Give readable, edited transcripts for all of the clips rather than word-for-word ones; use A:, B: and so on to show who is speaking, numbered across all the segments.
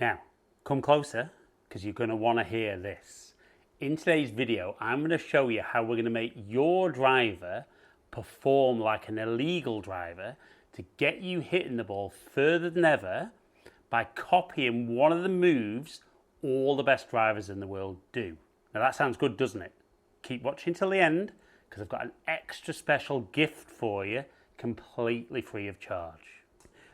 A: Now, come closer because you're going to want to hear this. In today's video, I'm going to show you how we're going to make your driver perform like an illegal driver to get you hitting the ball further than ever by copying one of the moves all the best drivers in the world do. Now that sounds good, doesn't it? Keep watching till the end because I've got an extra special gift for you, completely free of charge.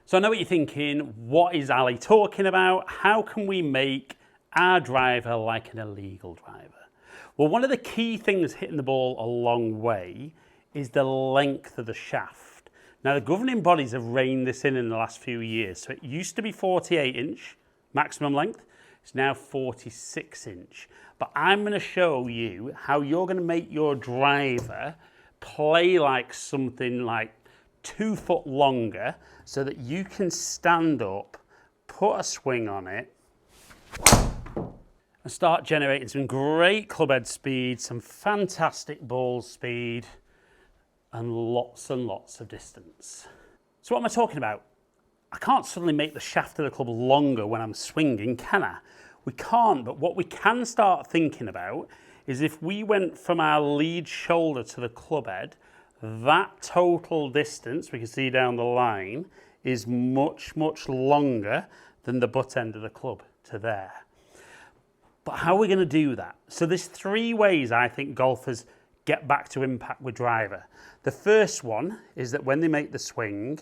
A: So I know what you're thinking, what is Ali talking about? How can we make our driver like an illegal driver? Well, one of the key things hitting the ball a long way is the length of the shaft. Now the governing bodies have reined this in the last few years. So it used to be 48-inch maximum length. It's now 46-inch. But I'm going to show you how you're going to make your driver play like something like 2 foot longer so that you can stand up, put a swing on it, and start generating some great club head speed, some fantastic ball speed, and lots of distance. So what am I talking about? I can't suddenly make the shaft of the club longer when I'm swinging, can I? We can't, but what we can start thinking about is if we went from our lead shoulder to the club head, that total distance, we can see down the line, is much longer than the butt end of the club to there. But how are we going to do that? So there's 3 ways I think golfers get back to impact with driver. The first one is that when they make the swing,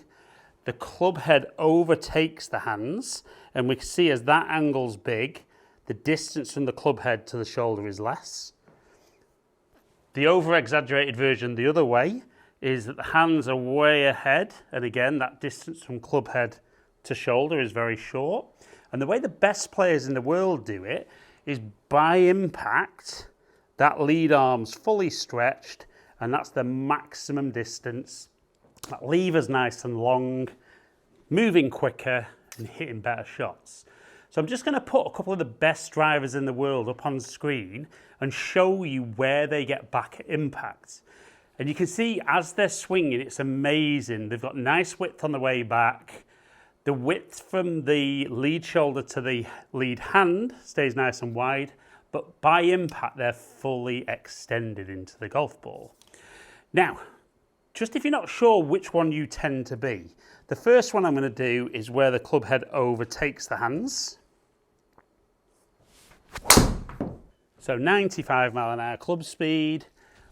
A: the club head overtakes the hands, and we can see as that angle's big, the distance from the club head to the shoulder is less. The over-exaggerated version the other way is that the hands are way ahead, and again, that distance from club head to shoulder is very short. And the way the best players in the world do it is by impact, that lead arm's fully stretched, and that's the maximum distance. That lever's nice and long, moving quicker and hitting better shots. So I'm just going to put a couple of the best drivers in the world up on screen and show you where they get back at impact. And you can see as they're swinging, it's amazing. They've got nice width on the way back. The width from the lead shoulder to the lead hand stays nice and wide, but by impact, they're fully extended into the golf ball. Now, just if you're not sure which one you tend to be, the first one I'm going to do is where the club head overtakes the hands. So 95 mile an hour club speed,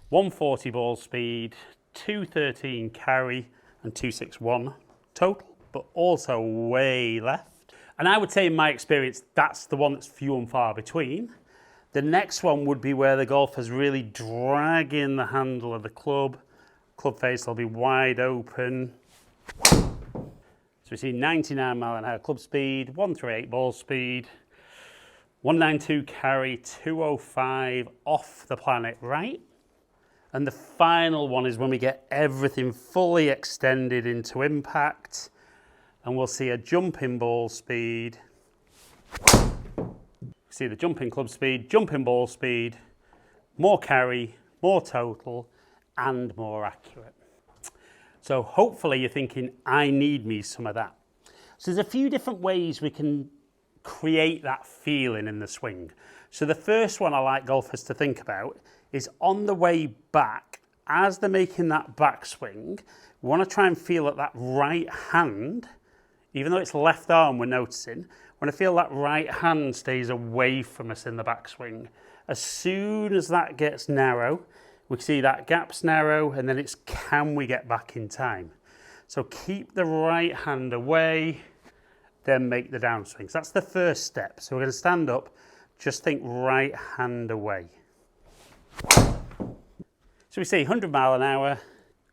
A: 140 ball speed, 213 carry, and 261 total, but also way left. And I would say in my experience, that's the one that's few and far between. The next one would be where the golfer's really dragging the handle of the club. Club face will be wide open. So we see 99 mile an hour club speed, 138 ball speed, 192 carry, 205 off the planet right. And the final one is when we get everything fully extended into impact, and we'll see a jumping ball speed. See the jumping club speed, jumping ball speed, more carry, more total, and more accurate. So hopefully you're thinking, I need me some of that. So there's a few different ways we can create that feeling in the swing. So the first one I like golfers to think about is on the way back, as they're making that backswing, we want to try and feel that that right hand, even though it's left arm we're noticing, we want to feel that right hand stays away from us in the backswing. As soon as that gets narrow, we see that gap's narrow, and then it's can we get back in time? So keep the right hand away, then make the downswing. So that's the first step. So we're going to stand up, just think right hand away. So we see 100 mile an hour,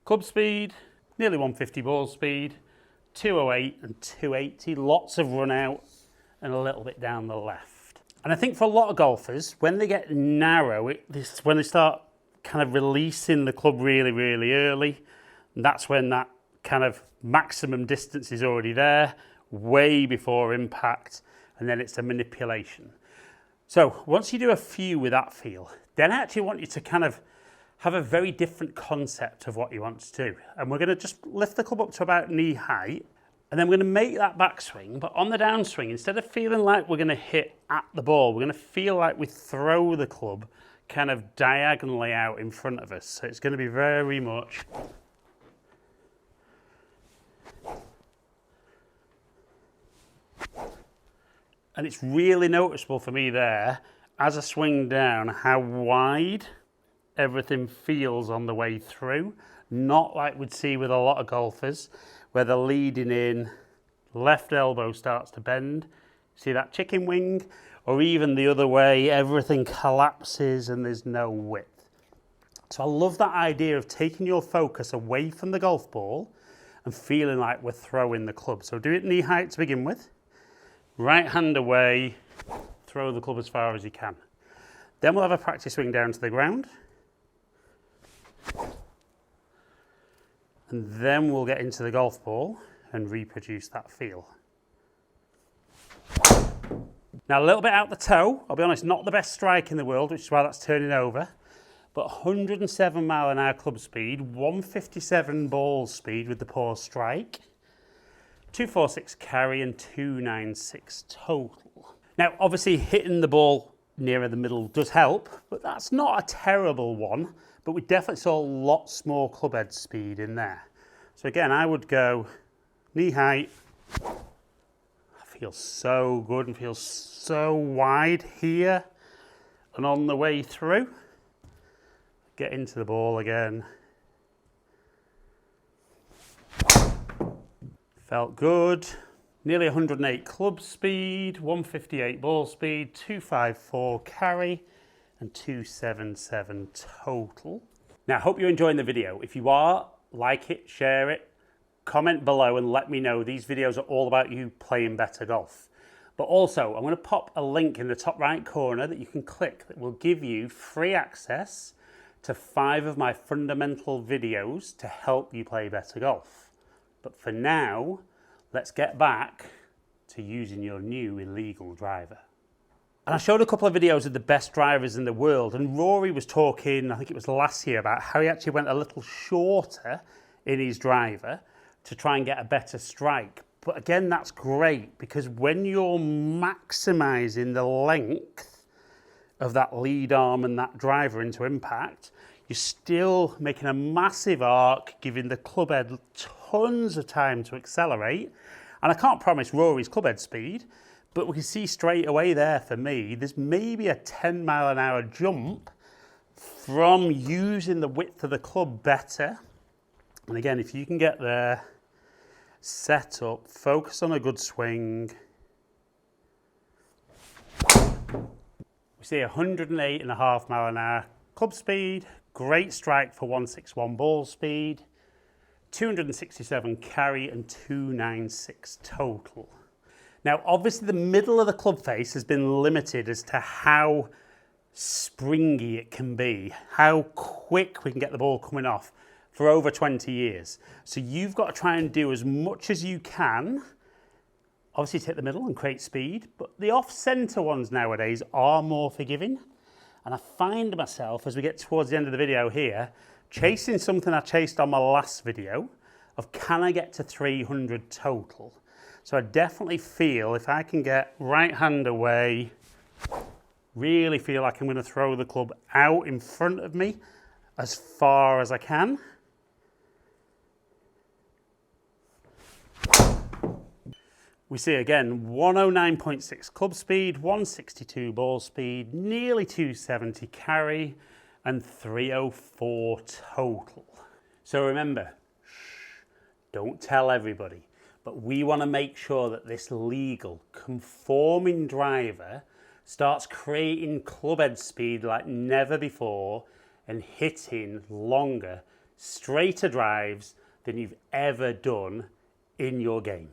A: club speed, nearly 150 ball speed, 208 and 280, lots of run out and a little bit down the left. And I think for a lot of golfers, when they get narrow, when they start kind of releasing the club really early, and that's when that kind of maximum distance is already there, way before impact, and then it's a manipulation. So once you do a few with that feel, then I actually want you to kind of have a very different concept of what you want to do. And we're going to just lift the club up to about knee height And then we're going to make that backswing, but on the downswing, instead of feeling like we're going to hit at the ball, we're going to feel like we throw the club kind of diagonally out in front of us. So it's going to be very much and it's really noticeable for me there, as I swing down, how wide everything feels on the way through. Not like we'd see with a lot of golfers, where they're leading in, left elbow starts to bend. See that chicken wing? Or even the other way, everything collapses and there's no width. So I love that idea of taking your focus away from the golf ball and feeling like we're throwing the club. So do it knee height to begin with. Right hand away, throw the club as far as you can. Then we'll have a practice swing down to the ground. And then we'll get into the golf ball and reproduce that feel. Now a little bit out the toe, I'll be honest, not the best strike in the world, which is why that's turning over, but 107 mile an hour club speed, 157 ball speed with the poor strike, 246 carry and 296 total. Now obviously hitting the ball nearer the middle does help, but that's not a terrible one. But we definitely saw lots more club head speed in there. So again, I would go knee height. I feel so good and feels so wide here and on the way through. Get into the ball again. Felt good. Nearly 108 club speed, 158 ball speed, 254 carry. And 277 total. Now, I hope you're enjoying the video. If you are, like it, share it, comment below and let me know. These videos are all about you playing better golf. But also, I'm going to pop a link in the top right corner that you can click that will give you free access to 5 of my fundamental videos to help you play better golf. But for now, let's get back to using your new illegal driver. And I showed a couple of videos of the best drivers in the world, and Rory was talking, I think it was last year, about how he actually went a little shorter in his driver to try and get a better strike. But again, that's great, because when you're maximising the length of that lead arm and that driver into impact, you're still making a massive arc, giving the club head tons of time to accelerate. And I can't promise Rory's club head speed, but we can see straight away there for me, there's maybe a 10 mile an hour jump from using the width of the club better. And again, if you can get there, set up, focus on a good swing. We see 108.5 mile an hour club speed, great strike for 161 ball speed, 267 carry and 296 total. Now, obviously the middle of the club face has been limited as to how springy it can be, how quick we can get the ball coming off for over 20 years. So you've got to try and do as much as you can, obviously to hit the middle and create speed, but the off-centre ones nowadays are more forgiving. And I find myself, as we get towards the end of the video here, chasing something I chased on my last video of can I get to 300 total? So I definitely feel if I can get right hand away, really feel like I'm going to throw the club out in front of me as far as I can. We see again 109.6 club speed, 162 ball speed, nearly 270 carry and 304 total. So remember, don't tell everybody. But we want to make sure that this legal, conforming driver starts creating club head speed like never before and hitting longer, straighter drives than you've ever done in your game.